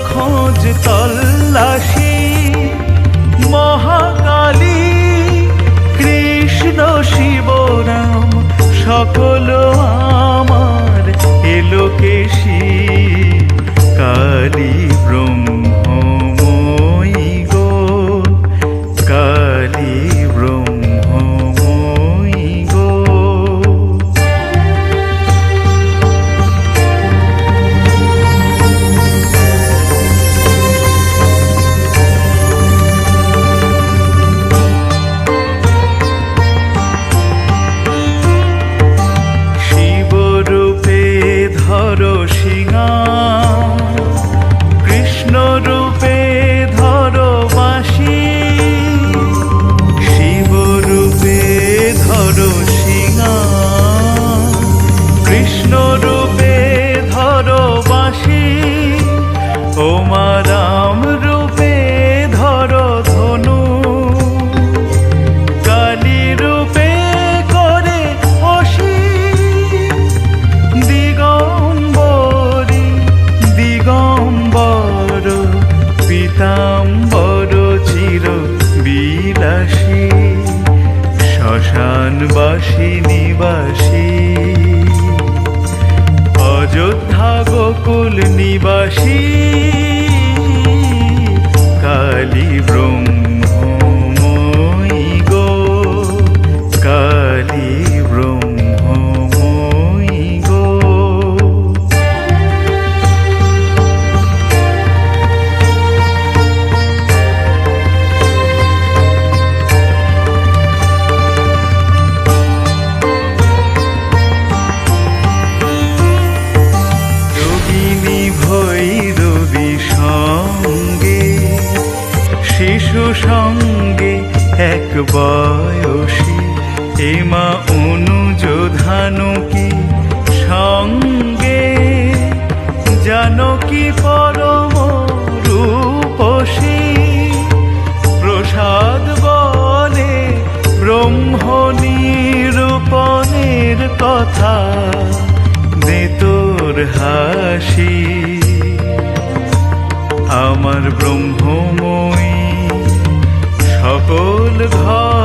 খোঁজ তল্লাশি, মহাকালী কৃষ্ণ শিব রাম সকল আমার এলোকেশী। কালী ব্রহ্মময়ী গো, কালী ব্রহ্মময়ী গো। শিবরূপে ধরো সিংহাসন, কৃষ্ণ রূপে ধরো বাঁশি। শিবরূপে ধরো সিংহাসন, কৃষ্ণ রূপে ধরো বাঁশি। ওমা রাম রূপে ধরো ধনু, কালী রূপে করে অসি। দিগম্বরী দিগম্বর পীতাম্বর চির বিলাসী, শ্মশানবাসী নিবাসী, অযোধ্যা গোকুল নিবাসী। কালী ব্রহ্মময়ী গো, কালী ব্রহ্মময়ী গো। যোগিনী ভৈরবী সঙ্গে, শিশু সঙ্গে এক বয়সী। এমা অনুজ ধানুকি সঙ্গে, জানকী পরম রূপসী। প্রসাদ বলে ব্রহ্ম নিরূপণের কথা, দে তোর হাসি। আমার ব্রহ্মময়ী সকল ঘর